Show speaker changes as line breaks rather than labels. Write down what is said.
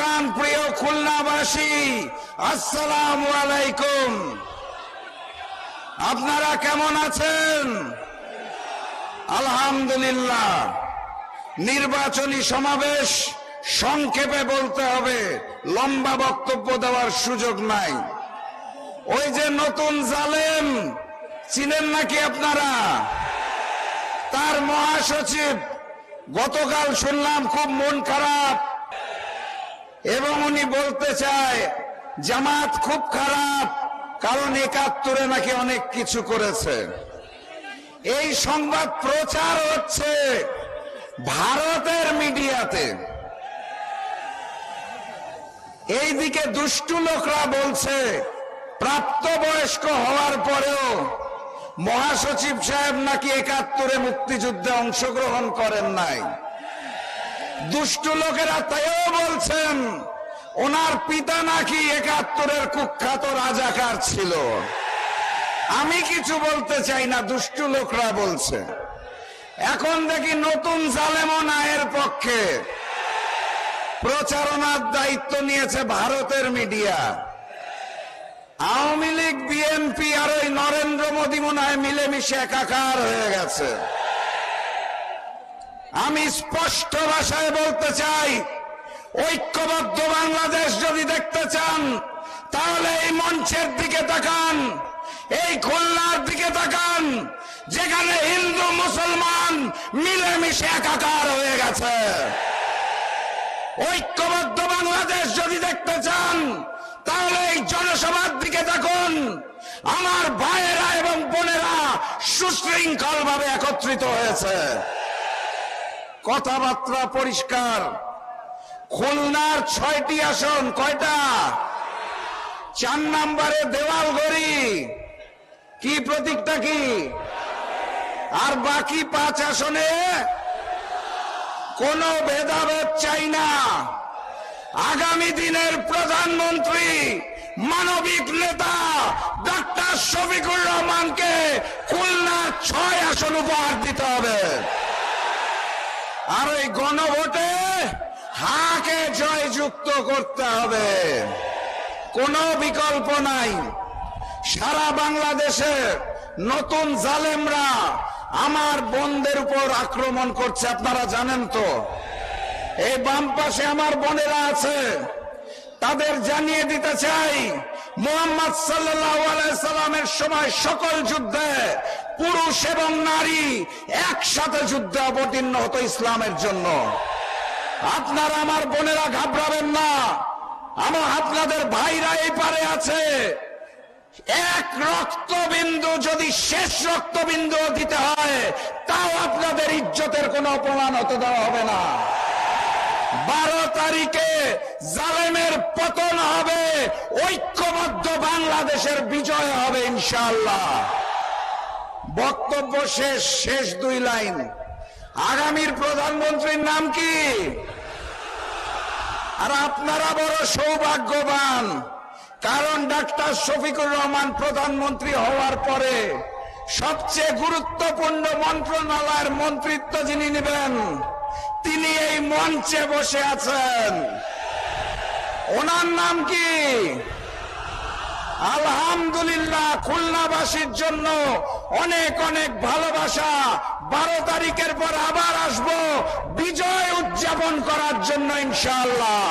প্রাণ প্রিয় খুলনাবাসী, আসসালামু আলাইকুম। আপনারা কেমন আছেন? আলহামদুলিল্লাহ। নির্বাচনী সমাবেশ সংক্ষেপে বলতে হবে, লম্বা বক্তব্য দেওয়ার সুযোগ নাই। ওই যে নতুন জালেম চিনেন নাকি আপনারা? তার মহাসচিব গতকাল শুনলাম খুব মন খারাপ, এবং উনি বলতে চায় জামাত খুব খারাপ, কারণ ৭১ নাকি অনেক কিছু করেছে। এই সংবাদ প্রচার হচ্ছে ভারতের মিডিয়াতে। এইদিকে দুষ্টু লোকরা বলছে প্রাপ্তবয়স্ক হওয়ার পরেও মহাসচিব সাহেব নাকি ৭১ মুক্তিযুদ্ধে অংশগ্রহণ করেন নাই। দুষ্টু লোকেরা তাইও বলছেন ওনার পিতা নাকি ৭১ কুখ্যাত রাজাকার ছিল। আমি কিছু বলতে চাই না, দুষ্টু লোকরা বলছে। এখন দেখি নতুন জালেমও নায়ের পক্ষে। প্রচারণার দায়িত্ব নিয়েছে ভারতের মিডিয়া। আওয়ামী লীগ, বিএনপি আর ওই নরেন্দ্র মোদী মনে হয় মিলেমিশে একাকার হয়ে গেছে। আমি স্পষ্ট ভাষায় বলতে চাই, ঐক্যবদ্ধ বাংলাদেশ যদি দেখতে চান তাহলে এই মঞ্চের দিকে তাকান, এই খুলনার দিকে তাকান, যেখানে হিন্দু মুসলমান মিলেমিশে একাকার হয়ে গেছে। ঐক্যবদ্ধ বাংলাদেশ যদি দেখতে চান তাহলে এই জনসভার দিকে দেখুন। আমার ভাইয়েরা এবং বোনেরা সুশৃঙ্খল ভাবে একত্রিত হয়েছে। কথাবার্তা পরিষ্কার। খুলনার ৬টি আসন, কয়টা? ৪ নম্বরে দেওয়ালগড়ি, কি প্রতীকটা কি? আর বাকি ৫ আসনে কোনো ভেদাভেদ চাই না। আগামী দিনের প্রধানমন্ত্রী মানবিক নেতা ডক্টর শফিকুর রহমানকে খুলনার ৬ আসন উপহার দিতে হবে। আর ওই গণভোটে হাকে জয়যুক্ত করতে হবে, কোনো বিকল্প নাই। সারা বাংলাদেশে নতুন জালেমরা আমার বোনদের উপর আক্রমণ করছে, আপনারা জানেন তো। এই বাম পাশে আমার বোনেরা আছে, তাদের জানিয়ে দিতে চাই মুহাম্মদ সাল্লাল্লাহু আলাইহি সাল্লামের সময় সকল যুদ্ধে পুরুষ এবং নারী একসাথে যুদ্ধে অবতীর্ণ হতো ইসলামের জন্য। আপনারা আমার বোনেরা ঘাবড়াবেন না, আপনাদের ভাইরা এই পারে আছে। এক রক্তবিন্দু যদি শেষ রক্তবিন্দু দিতে হয় তাও আপনাদের ইজ্জতের কোনো অপমান হতে দেওয়া হবে না। ১২ তারিখে জালেমের পতন হবে, ঐক্যবদ্ধ বাংলাদেশের বিজয় হবে ইনশাআল্লাহ। বক্তব্য শেষ ২ লাইন। আগামীর প্রধানমন্ত্রীর নাম কি? আর আপনারা বড় সৌভাগ্যবান, কারণ ডক্টর শফিকুর রহমান প্রধানমন্ত্রী হওয়ার পরে সবচেয়ে গুরুত্বপূর্ণ মন্ত্রণালয়ের মন্ত্রিত্ব যিনি নেবেন তিনি এই মঞ্চে বসে আছেন। ওনার নাম কি? আলহামদুলিল্লাহ। খুলনাবাসীর জন্য অনেক অনেক ভালোবাসা। ১২ তারিখের পর আবার আসবো বিজয় উদযাপন করার জন্য ইনশাআল্লাহ।